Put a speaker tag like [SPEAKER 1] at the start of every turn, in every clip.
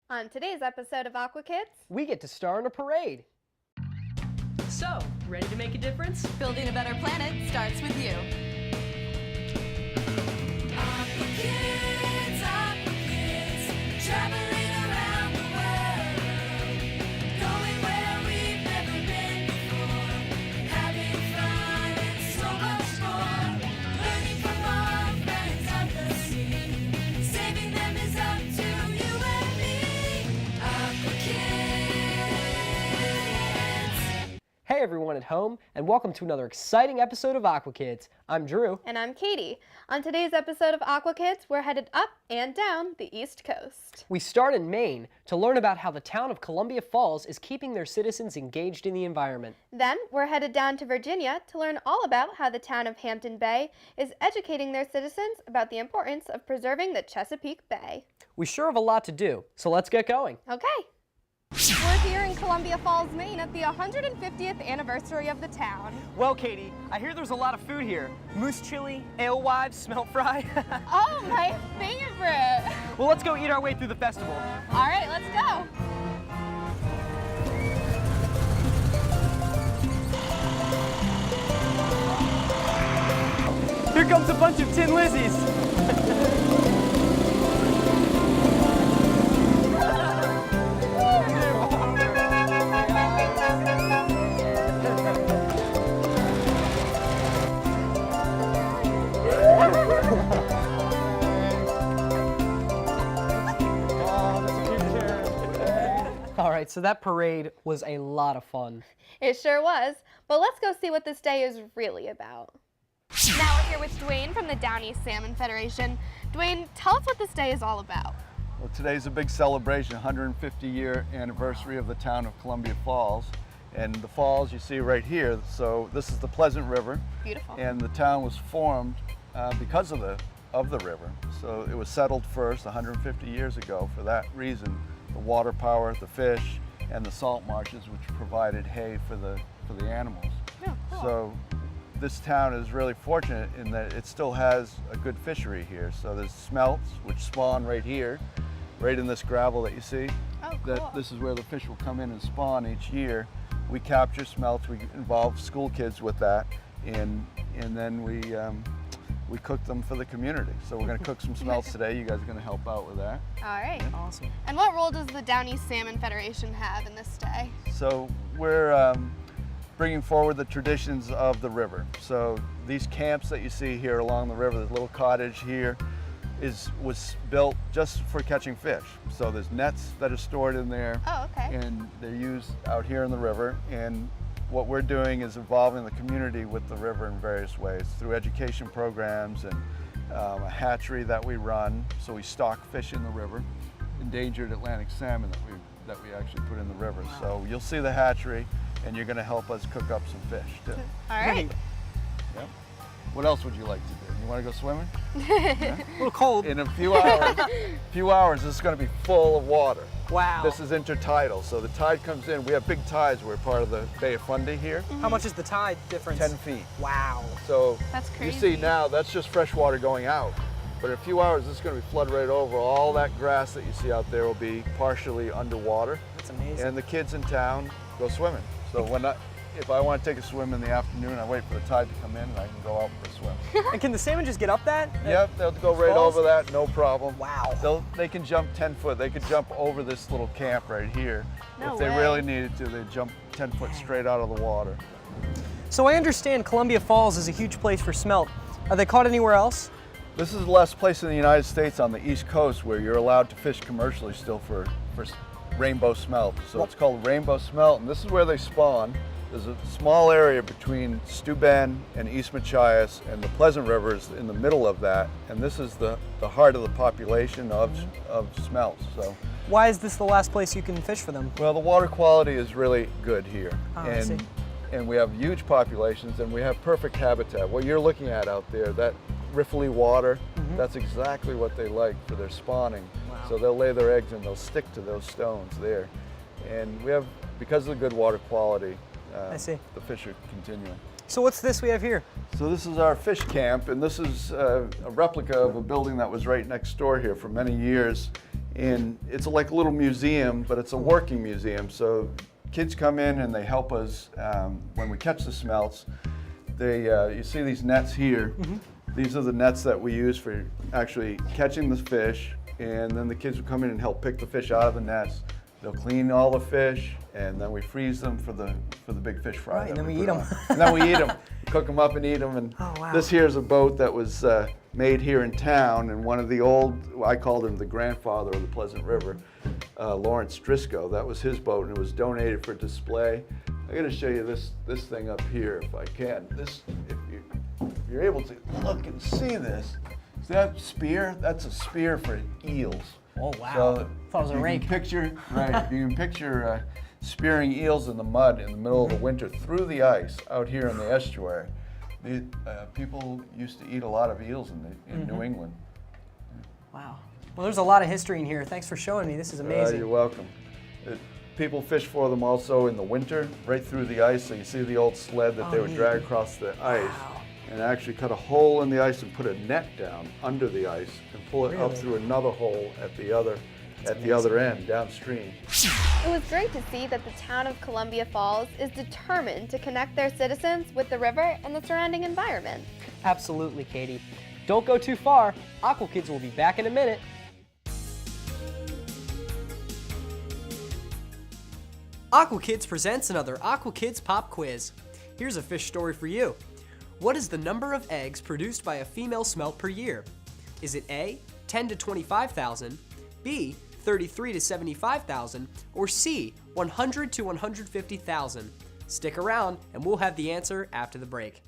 [SPEAKER 1] On today's episode of Aqua Kids,
[SPEAKER 2] we get to star in a parade.
[SPEAKER 3] So, ready to make a difference?
[SPEAKER 4] Building a better planet starts with you. Aqua Kids, traveling around the world, going where we've never been before, having fun and so much more, learning from our friends of the sea, saving them is up to you and me. Aqua Kids.
[SPEAKER 2] Hey everyone at home, and welcome to another exciting episode of Aqua Kids. I'm Drew.
[SPEAKER 1] and I'm Katie. On today's episode of Aqua Kids, we're headed up and down the East Coast.
[SPEAKER 2] We start in Maine to learn about how the town of Columbia Falls is keeping their citizens engaged in the environment.
[SPEAKER 1] Then, we're headed down to Virginia to learn all about how the town of Hampton Bay is educating their citizens about the importance of preserving the Chesapeake Bay.
[SPEAKER 2] We sure have a lot to do, so let's get going.
[SPEAKER 1] Okay. We're here in Columbia Falls, Maine at the 150th anniversary of the town.
[SPEAKER 2] Well, Katie, I hear there's a lot of food here. Moose chili, alewives, smelt fry.
[SPEAKER 1] Oh, my favorite!
[SPEAKER 2] Well, let's go eat our way through the festival.
[SPEAKER 1] All right, let's go.
[SPEAKER 2] Here comes a bunch of Tin Lizzies. All right, so that parade was a lot of fun.
[SPEAKER 1] It sure was. But let's go see what this day is really about. Now we're here with Dwayne from the Down East Salmon Federation. Dwayne, tell us what this day is all about.
[SPEAKER 5] Well, today's a big celebration, 150-year anniversary of the town of Columbia Falls. And the falls you see right here, so this is the Pleasant River.
[SPEAKER 1] Beautiful.
[SPEAKER 5] And the town was formed because of the river. So it was settled first 150 years ago for that reason. The water power, the fish, and the salt marshes, which provided hay for the animals.
[SPEAKER 1] Oh, cool.
[SPEAKER 5] So this town is really fortunate in that it still has a good fishery here. So there's smelts, which spawn right here, right in this gravel that you see.
[SPEAKER 1] Oh, cool.
[SPEAKER 5] This is where the fish will come in and spawn each year. We capture smelts, we involve school kids with that, and then we cook them for the community. So we're going to cook some smelts today. You guys are going to help out with that.
[SPEAKER 1] All right.
[SPEAKER 2] Awesome.
[SPEAKER 1] And what role does the Down East Salmon Federation have in this day?
[SPEAKER 5] So we're bringing forward the traditions of the river. So these camps that you see here along the river, this little cottage here, was built just for catching fish. So there's nets that are stored in there.
[SPEAKER 1] Oh, okay.
[SPEAKER 5] And they're used out here in the river. And what we're doing is involving the community with the river in various ways through education programs and a hatchery that we run. So we stock fish in the river, endangered Atlantic salmon that we actually put in the river.
[SPEAKER 2] Wow.
[SPEAKER 5] So you'll see the hatchery, and you're going to help us cook up some fish too.
[SPEAKER 1] All right.
[SPEAKER 2] Great.
[SPEAKER 5] Yep. What else would you like to do? You want to go swimming?
[SPEAKER 2] A little cold.
[SPEAKER 5] In a few hours, this is going to be full of water.
[SPEAKER 2] Wow.
[SPEAKER 5] This is intertidal, so the tide comes in. We have big tides. We're part of the Bay of Fundy here.
[SPEAKER 2] How much is the tide difference?
[SPEAKER 5] 10 feet.
[SPEAKER 2] Wow.
[SPEAKER 5] So
[SPEAKER 1] That's
[SPEAKER 5] you
[SPEAKER 1] crazy.
[SPEAKER 5] see now, that's just fresh water going out. But in a few hours, this is going to be flood right over. All that grass that you see out there will be partially underwater.
[SPEAKER 2] That's amazing.
[SPEAKER 5] And the kids in town go swimming. So if I want to take a swim in the afternoon, I wait for the tide to come in and I can go out for a swim.
[SPEAKER 2] And can the salmon just get up that?
[SPEAKER 5] Yep, they'll go right
[SPEAKER 2] falls?
[SPEAKER 5] over that, no problem.
[SPEAKER 2] Wow.
[SPEAKER 5] They can jump 10 foot. They could jump over this little camp right here.
[SPEAKER 1] No
[SPEAKER 5] If they
[SPEAKER 1] way.
[SPEAKER 5] really needed to, they'd jump 10 foot straight out of the water.
[SPEAKER 2] So I understand Columbia Falls is a huge place for smelt. Are they caught anywhere else?
[SPEAKER 5] This is the last place in the United States on the East Coast where you're allowed to fish commercially still for rainbow smelt. So it's called rainbow smelt, and this is where they spawn. There's a small area between Steuben and East Machias, and the Pleasant River is in the middle of that, and this is the heart of the population of smelts. So,
[SPEAKER 2] Why is this the last place you can fish for them?
[SPEAKER 5] well, the water quality is really good here,
[SPEAKER 2] I see.
[SPEAKER 5] and we have huge populations, and we have perfect habitat. What you're looking at out there, that riffly water, that's exactly what they like for their spawning.
[SPEAKER 2] Wow.
[SPEAKER 5] So they'll lay their eggs and they'll stick to those stones there. And we have, because of the good water quality,
[SPEAKER 2] I see.
[SPEAKER 5] the fish are continuing.
[SPEAKER 2] So what's this we have here?
[SPEAKER 5] So this is our fish camp, and this is a replica of a building that was right next door here for many years. And it's like a little museum, but it's a working museum. So kids come in and they help us when we catch the smelts. You see these nets here. These are the nets that we use for actually catching the fish. And then the kids will come in and help pick the fish out of the nets. They'll clean all the fish, and then we freeze them for the big fish fry.
[SPEAKER 2] Right, and then we
[SPEAKER 5] put
[SPEAKER 2] eat 'em.
[SPEAKER 5] on. And then we eat them, cook them up and eat them. And
[SPEAKER 2] Oh, wow.
[SPEAKER 5] this here is a boat that was made here in town, and one of the old, I called him the grandfather of the Pleasant River, Lawrence Driscoll. That was his boat, and it was donated for display. I got to show you this thing up here, if I can. If you're able to look and see this, see that spear? That's a spear for eels.
[SPEAKER 2] Oh, wow.
[SPEAKER 5] So
[SPEAKER 2] Thought it was a
[SPEAKER 5] if you
[SPEAKER 2] rake.
[SPEAKER 5] can picture, right, if you can picture spearing eels in the mud in the middle of the winter through the ice out here in the estuary. People used to eat a lot of eels in New England.
[SPEAKER 2] Wow. Well, there's a lot of history in here. Thanks for showing me. This is amazing.
[SPEAKER 5] You're welcome. People fish for them also in the winter, right through the ice. So you see the old sled that they would
[SPEAKER 2] neat.
[SPEAKER 5] drag across the ice, and actually cut a hole in the ice and put a net down under the ice and pull it up
[SPEAKER 2] Really?
[SPEAKER 5] through another hole at the other end downstream.
[SPEAKER 1] It was great to see that the town of Columbia Falls is determined to connect their citizens with the river and the surrounding environment.
[SPEAKER 2] Absolutely, Katie. Don't go too far. Aqua Kids will be back in a minute. Aqua Kids presents another Aqua Kids Pop Quiz. Here's a fish story for you. What is the number of eggs produced by a female smelt per year? Is it A, 10 to 25,000, B, 33 to 75,000, or C, 100 to 150,000? Stick around and we'll have the answer after the break.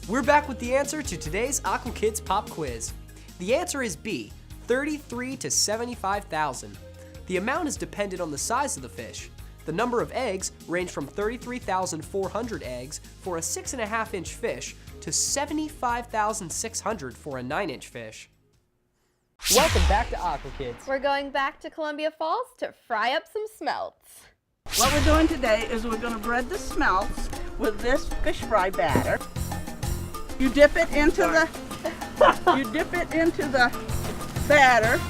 [SPEAKER 2] We're back with the answer to today's Aqua Kids Pop Quiz. The answer is B, 33 to 75,000. The amount is dependent on the size of the fish. The number of eggs range from 33,400 eggs for a 6.5-inch fish to 75,600 for a 9-inch fish. Welcome back to Aqua Kids.
[SPEAKER 1] We're going back to Columbia Falls to fry up some smelts.
[SPEAKER 6] What we're doing today is we're going to bread the smelts with this fish fry batter. You dip it into the batter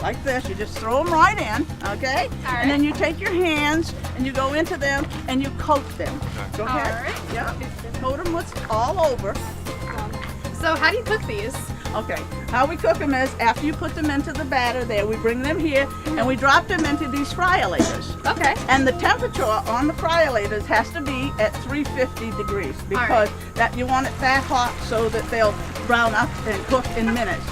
[SPEAKER 6] like this. You just throw them right in, okay? And then you take your hands and you go into them and you coat them. Go ahead. Yeah. Coat them with all over.
[SPEAKER 1] So how do you cook these?
[SPEAKER 6] Okay, how we cook them is after you put them into the batter there, we bring them here and we drop them into these fryolators.
[SPEAKER 1] Okay.
[SPEAKER 6] And the temperature on the fryolators has to be at 350 degrees because that you want it that hot so that they'll brown up and cook in minutes.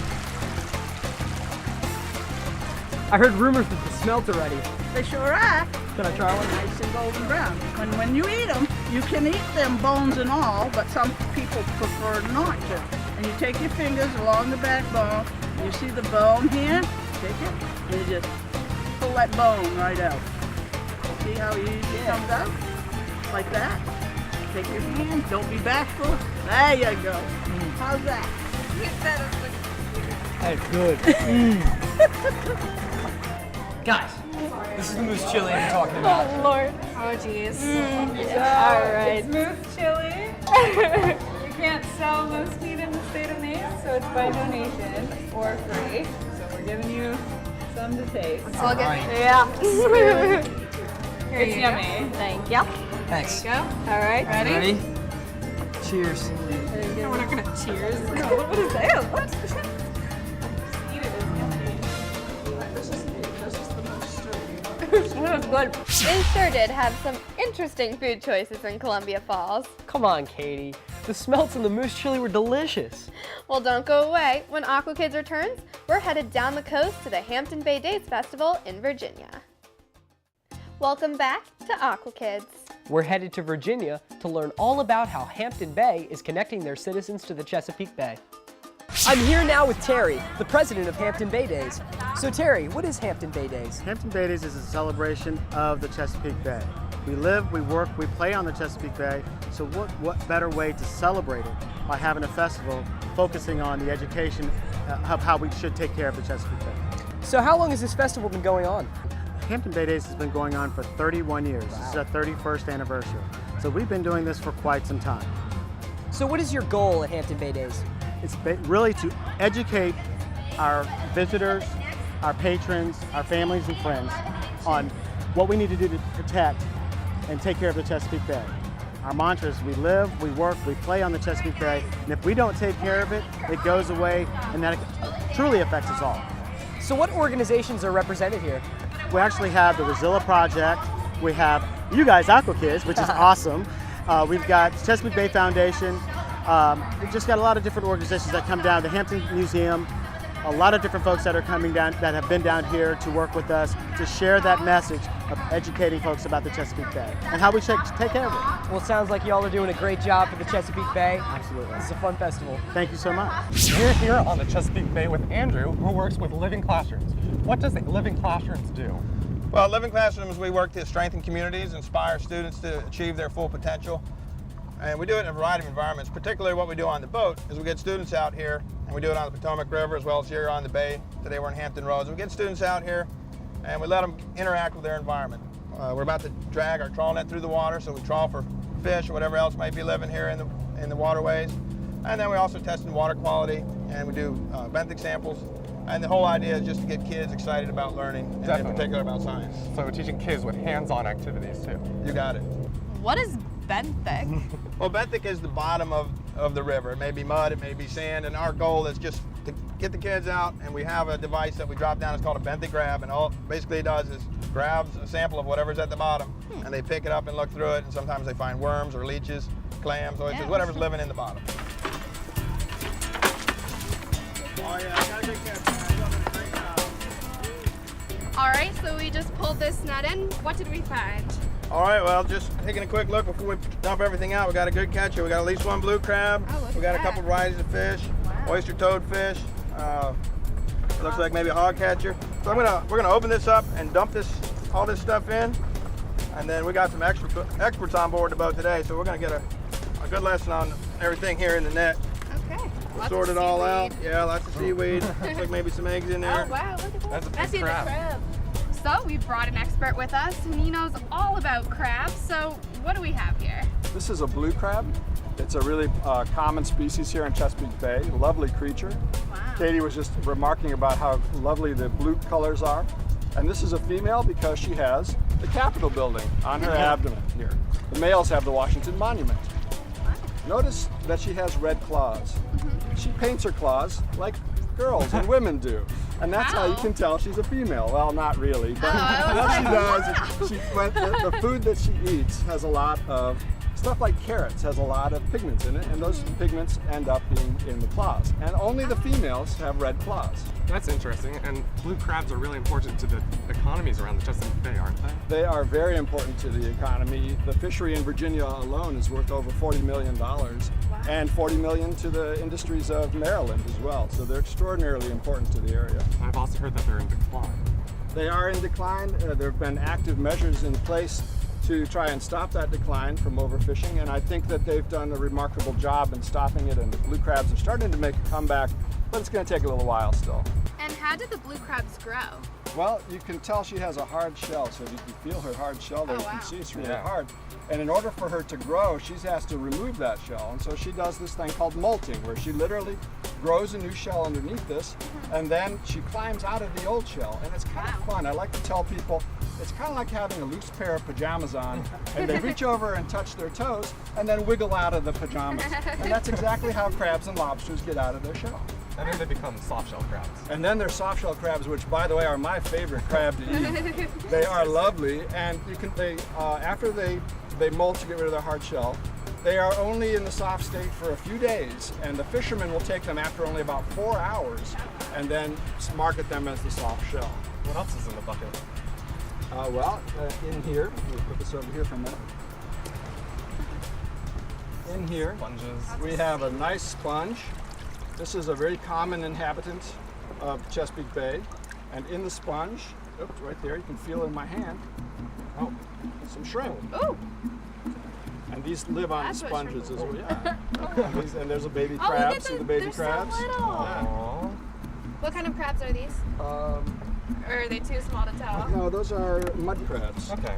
[SPEAKER 2] I heard rumors that the smelts are ready.
[SPEAKER 6] They sure are.
[SPEAKER 2] Can I try one?
[SPEAKER 6] Nice and golden brown. When you eat them, you can eat them bones and all, but some people prefer not to. And you take your fingers along the backbone, and you see the bone here, take it, and you just pull that bone right out. See how easy it comes out? Like that. Take your hand, don't be bashful. There you go. How's that?
[SPEAKER 2] That's good. Guys, this is the moose chili I'm talking about.
[SPEAKER 7] Oh Lord. Oh jeez. All right. Smooth chili. You can't sell moose meat in the state of Maine, so it's by donation or free. So we're giving you some to taste.
[SPEAKER 1] I'll get
[SPEAKER 7] Yeah.
[SPEAKER 1] Here
[SPEAKER 7] It's
[SPEAKER 1] you
[SPEAKER 7] yummy.
[SPEAKER 1] Thank you.
[SPEAKER 2] Thanks.
[SPEAKER 7] Go. All right.
[SPEAKER 2] Ready? Cheers.
[SPEAKER 7] No, we're not gonna cheers. No, what is that? What?
[SPEAKER 1] That was good. They sure did have some interesting food choices in Columbia Falls.
[SPEAKER 2] Come on, Katie. The smelts and the moose chili were delicious.
[SPEAKER 1] Well, don't go away. When Aqua Kids returns, we're headed down the coast to the Hampton Bay Days Festival in Virginia. Welcome back to Aqua Kids.
[SPEAKER 2] We're headed to Virginia to learn all about how Hampton Bay is connecting their citizens to the Chesapeake Bay. I'm here now with Terry, the president of Hampton Bay Days. So Terry, what is Hampton Bay Days?
[SPEAKER 8] Hampton Bay Days is a celebration of the Chesapeake Bay. We live, we work, we play on the Chesapeake Bay, so what better way to celebrate it by having a festival focusing on the education of how we should take care of the Chesapeake Bay.
[SPEAKER 2] So how long has this festival been going on?
[SPEAKER 8] Hampton Bay Days has been going on for 31 years. This is our 31st anniversary. So we've been doing this for quite some time.
[SPEAKER 2] So what is your goal at Hampton Bay Days?
[SPEAKER 8] It's really to educate our visitors, our patrons, our families and friends on what we need to do to protect and take care of the Chesapeake Bay. Our mantra is we live, we work, we play on the Chesapeake Bay, and if we don't take care of it, it goes away, and that truly affects us all.
[SPEAKER 2] So what organizations are represented here?
[SPEAKER 8] We actually have the Rosilla Project, we have you guys, Aqua Kids, which is awesome. We've got Chesapeake Bay Foundation. We've just got a lot of different organizations that come down, the Hampton Museum, a lot of different folks that are coming down, that have been down here to work with us to share that message of educating folks about the Chesapeake Bay and how we should take care of it.
[SPEAKER 2] Well, it sounds like y'all are doing a great job for the Chesapeake Bay.
[SPEAKER 8] Absolutely.
[SPEAKER 2] This is a fun festival.
[SPEAKER 8] Thank you so much.
[SPEAKER 9] We're here on the Chesapeake Bay with Andrew, who works with Living Classrooms. What does Living Classrooms do?
[SPEAKER 10] Well, Living Classrooms, we work to strengthen communities, inspire students to achieve their full potential. And we do it in a variety of environments. Particularly what we do on the boat is we get students out here, and we do it on the Potomac River as well as here on the bay. Today we're in Hampton Roads. We get students out here and we let them interact with their environment. We're about to drag our trawl net through the water, so we trawl for fish or whatever else might be living here in the waterways. And then we also test in water quality, and we do benthic samples. And the whole idea is just to get kids excited about learning, and in particular about science.
[SPEAKER 9] So we're teaching kids with hands-on activities too.
[SPEAKER 10] You got it.
[SPEAKER 1] What is benthic?
[SPEAKER 10] Well, benthic is the bottom of the river. It may be mud, it may be sand, and our goal is just to get the kids out, and we have a device that we drop down. It's called a benthic grab, and all basically it does is grabs a sample of whatever's at the bottom, and they pick it up and look through it, and sometimes they find worms or leeches, clams, oysters, whatever's living in the bottom. Oh yeah, I got a good catch, man. You did a great job.
[SPEAKER 1] All right, so we just pulled this nut in. What did we find?
[SPEAKER 10] All right, well, just taking a quick look before we dump everything out. We got a good catch here. We got at least one blue crab. We got a couple varieties of fish, oyster toadfish. Looks like maybe a hog catcher. So we're gonna open this up and dump all this stuff in, and then we got some experts on board the boat today. So we're gonna get a good lesson on everything here in the net.
[SPEAKER 1] Okay.
[SPEAKER 10] We'll sort it all out. Yeah, lots of seaweed. Looks like maybe some eggs in there.
[SPEAKER 1] Oh wow, look at that.
[SPEAKER 9] That's a
[SPEAKER 1] I
[SPEAKER 9] big
[SPEAKER 1] see
[SPEAKER 9] crab.
[SPEAKER 1] the crab. So we brought an expert with us, and he knows all about crabs. So what do we have here?
[SPEAKER 11] This is a blue crab. It's a really common species here in Chesapeake Bay. Lovely creature.
[SPEAKER 1] Wow.
[SPEAKER 11] Katie was just remarking about how lovely the blue colors are. And this is a female because she has the Capitol building on her abdomen here. The males have the Washington Monument. Notice that she has red claws. She paints her claws like girls and women do. And that's how you can tell she's a female. Well, not really, but what she does is the food that she eats has a lot of stuff like carrots, has a lot of pigments in it, and those pigments end up being in the claws. And only the females have red claws.
[SPEAKER 9] That's interesting, and blue crabs are really important to the economies around the Chesapeake Bay, aren't they?
[SPEAKER 11] They are very important to the economy. The fishery in Virginia alone is worth over $40 million, and $40 million to the industries of Maryland as well. So they're extraordinarily important to the area.
[SPEAKER 9] I've also heard that they're in decline.
[SPEAKER 11] They are in decline. There have been active measures in place to try and stop that decline from overfishing, and I think that they've done a remarkable job in stopping it, and the blue crabs are starting to make a comeback, but it's going to take a little while still.
[SPEAKER 1] And how did the blue crabs grow?
[SPEAKER 11] Well, you can tell she has a hard shell, so you can feel her hard shell there. You can see it's really hard. And in order for her to grow, she has to remove that shell. And so she does this thing called molting, where she literally grows a new shell underneath this, and then she climbs out of the old shell. And it's kind of fun. I like to tell people, it's kind of like having a loose pair of pajamas on, and they reach over and touch their toes, and then wiggle out of the pajamas. And that's exactly how crabs and lobsters get out of their shell.
[SPEAKER 9] And then they become soft-shell crabs.
[SPEAKER 11] And then there's soft-shell crabs, which, by the way, are my favorite crab to eat. They are lovely, and after they molt to get rid of their hard shell, they are only in the soft state for a few days, and the fishermen will take them after only about 4 hours, and then market them as the soft shell.
[SPEAKER 9] What else is in the bucket?
[SPEAKER 11] In here, we'll put this over here for a minute. In here,
[SPEAKER 9] Sponges.
[SPEAKER 11] we have a nice sponge. This is a very common inhabitant of Chesapeake Bay. And in the sponge, oops, right there, you can feel it in my hand. Oh, some shrimp.
[SPEAKER 1] Ooh.
[SPEAKER 11] And these live on the
[SPEAKER 1] That's what
[SPEAKER 11] sponges as
[SPEAKER 1] shrimp
[SPEAKER 11] well. Yeah. And there's a baby
[SPEAKER 1] Oh, look
[SPEAKER 11] crab.
[SPEAKER 1] at
[SPEAKER 11] See the baby
[SPEAKER 1] they're
[SPEAKER 11] crabs?
[SPEAKER 1] so little.
[SPEAKER 9] Aww.
[SPEAKER 1] What kind of crabs are these? Or are they too small to tell?
[SPEAKER 11] No, those are mud crabs.
[SPEAKER 9] Okay.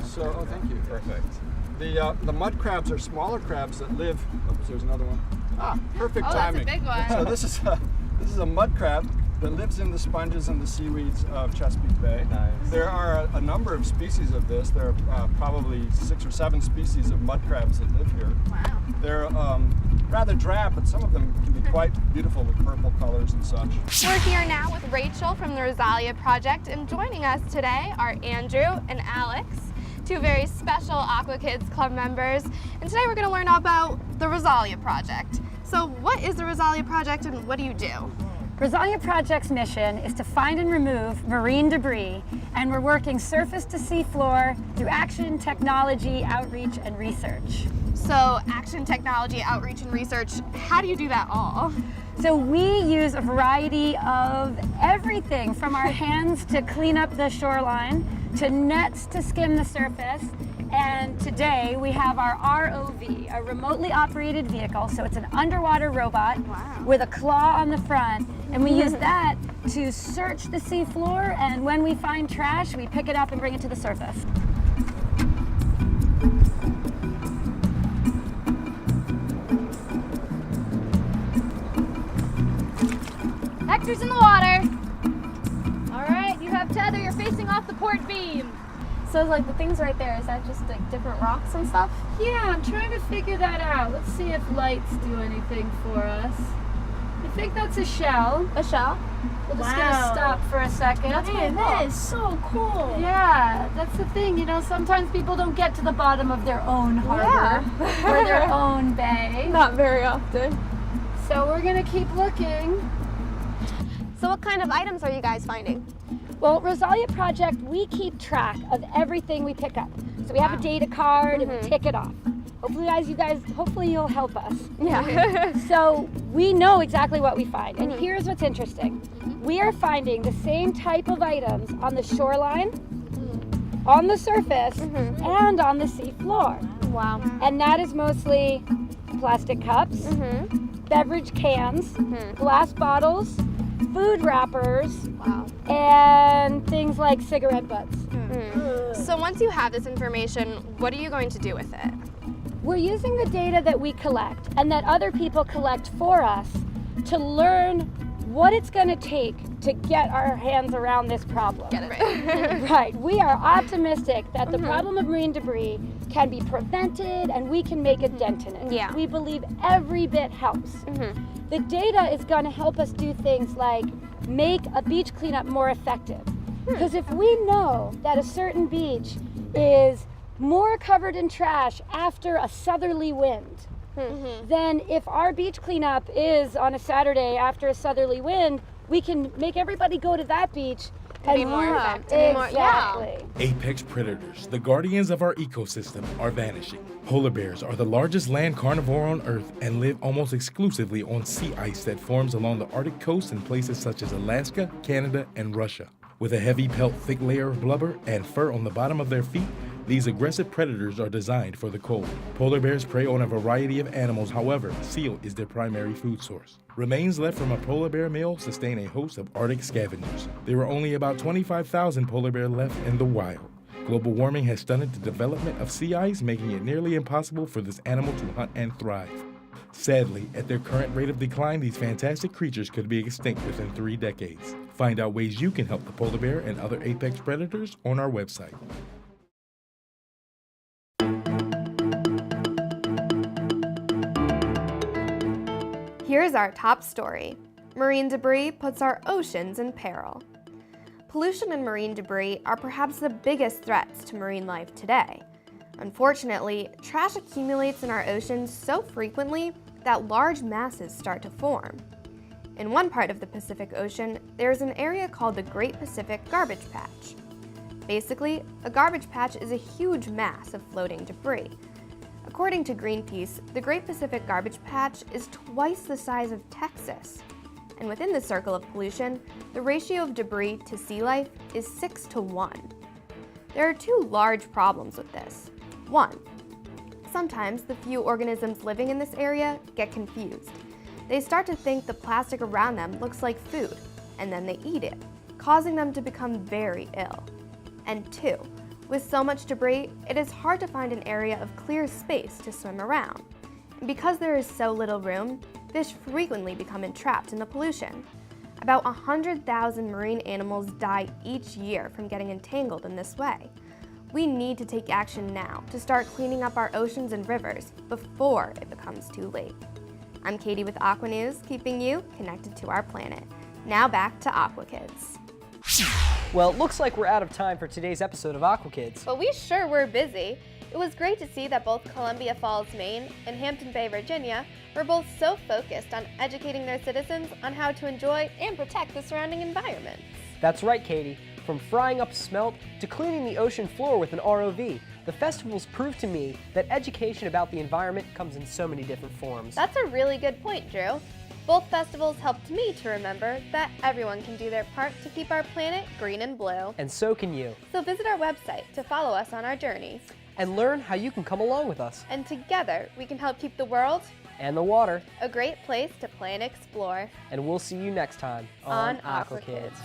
[SPEAKER 11] So, oh, thank you.
[SPEAKER 9] Perfect.
[SPEAKER 11] The mud crabs are smaller crabs that live. Oops, there's another one. Ah, perfect
[SPEAKER 1] Oh, that's a
[SPEAKER 11] timing.
[SPEAKER 1] big one.
[SPEAKER 11] So this is This is a mud crab that lives in the sponges and the seaweeds of Chesapeake Bay.
[SPEAKER 9] Nice.
[SPEAKER 11] There are a number of species of this. There are probably 6 or 7 species of mud crabs that live here.
[SPEAKER 1] Wow.
[SPEAKER 11] They're rather drab, but some of them can be quite beautiful with purple colors and such.
[SPEAKER 1] We're here now with Rachel from the Rosalia Project, and joining us today are Andrew and Alex, two very special Aqua Kids Club members. And today we're going to learn about the Rosalia Project. So what is the Rosalia Project and what do you do?
[SPEAKER 12] Rosalia Project's mission is to find and remove marine debris, and we're working surface to sea floor through action, technology, outreach, and research.
[SPEAKER 1] So action, technology, outreach, and research, how do you do that all?
[SPEAKER 12] So we use a variety of everything from our hands to clean up the shoreline, to nets to skim the surface, and today we have our ROV, a remotely operated vehicle. So it's an underwater robot with a claw on the front, and we use that to search the sea floor, and when we find trash, we pick it up and bring it to the surface.
[SPEAKER 13] Hector's in the water. All right, you have tether. You're facing off the port beam.
[SPEAKER 1] So like the things right there, is that just like different rocks and stuff?
[SPEAKER 13] Yeah, I'm trying to figure that out. Let's see if lights do anything for us. I think that's a shell.
[SPEAKER 1] A shell?
[SPEAKER 13] We're just gonna stop for a second.
[SPEAKER 1] Hey, that is so cool.
[SPEAKER 13] Yeah, that's the thing. You know, sometimes people don't get to the bottom of their own harbor or their own bay.
[SPEAKER 1] Not very often.
[SPEAKER 13] So we're gonna keep looking.
[SPEAKER 1] So what kind of items are you guys finding?
[SPEAKER 12] Well, Rosalia Project, we keep track of everything we pick up. So we have a data card and we tick it off. Hopefully you'll help us.
[SPEAKER 1] Yeah.
[SPEAKER 12] So we know exactly what we find. And here's what's interesting. We are finding the same type of items on the shoreline, on the surface, and on the sea floor.
[SPEAKER 1] Wow.
[SPEAKER 12] And that is mostly plastic cups, beverage cans, glass bottles, food wrappers, and things like cigarette butts.
[SPEAKER 1] So once you have this information, what are you going to do with it?
[SPEAKER 12] We're using the data that we collect and that other people collect for us to learn what it's going to take to get our hands around this problem.
[SPEAKER 1] Get it right.
[SPEAKER 12] Right. We are optimistic that the problem of marine debris can be prevented and we can make a dent in it.
[SPEAKER 1] Yeah.
[SPEAKER 12] We believe every bit helps. The data is going to help us do things like make a beach cleanup more effective. Because if we know that a certain beach is more covered in trash after a southerly wind, then if our beach cleanup is on a Saturday after a southerly wind, we can make everybody go to that beach and
[SPEAKER 1] be more effective.
[SPEAKER 12] Exactly.
[SPEAKER 14] Apex predators, the guardians of our ecosystem, are vanishing. Polar bears are the largest land carnivore on Earth and live almost exclusively on sea ice that forms along the Arctic coast in places such as Alaska, Canada, and Russia. With a heavy pelt, thick layer of blubber and fur on the bottom of their feet, these aggressive predators are designed for the cold. Polar bears prey on a variety of animals, however, seal is their primary food source. Remains left from a polar bear meal sustain a host of Arctic scavengers. There are only about 25,000 polar bears left in the wild. Global warming has stunted the development of sea ice, making it nearly impossible for this animal to hunt and thrive. Sadly, at their current rate of decline, these fantastic creatures could be extinct within 3 decades. Find out ways you can help the polar bear and other apex predators on our website.
[SPEAKER 1] Here's our top story. Marine debris puts our oceans in peril. Pollution and marine debris are perhaps the biggest threats to marine life today. Unfortunately, trash accumulates in our oceans so frequently that large masses start to form. In one part of the Pacific Ocean, there is an area called the Great Pacific Garbage Patch. Basically, a garbage patch is a huge mass of floating debris. According to Greenpeace, the Great Pacific Garbage Patch is twice the size of Texas. And within the circle of pollution, the ratio of debris to sea life is 6 to 1. There are 2 large problems with this. 1, sometimes the few organisms living in this area get confused. They start to think the plastic around them looks like food, and then they eat it, causing them to become very ill. And 2, with so much debris, it is hard to find an area of clear space to swim around. And because there is so little room, fish frequently become entrapped in the pollution. About 100,000 marine animals die each year from getting entangled in this way. We need to take action now to start cleaning up our oceans and rivers before it becomes too late. I'm Katie with Aqua News, keeping you connected to our planet. Now back to Aqua Kids.
[SPEAKER 2] Well, it looks like we're out of time for today's episode of Aqua Kids.
[SPEAKER 1] But we sure were busy. It was great to see that both Columbia Falls, Maine and Hampton Bay, Virginia were both so focused on educating their citizens on how to enjoy and protect the surrounding environments.
[SPEAKER 2] That's right, Katie. From frying up smelt to cleaning the ocean floor with an ROV, the festivals prove to me that education about the environment comes in so many different forms.
[SPEAKER 1] That's a really good point, Drew. Both festivals helped me to remember that everyone can do their part to keep our planet green and blue.
[SPEAKER 2] And so can you.
[SPEAKER 1] So visit our website to follow us on our journeys.
[SPEAKER 2] And learn how you can come along with us.
[SPEAKER 1] And together, we can help keep the world
[SPEAKER 2] and the water
[SPEAKER 1] a great place to play and explore.
[SPEAKER 2] And we'll see you next time
[SPEAKER 1] on Aqua Kids.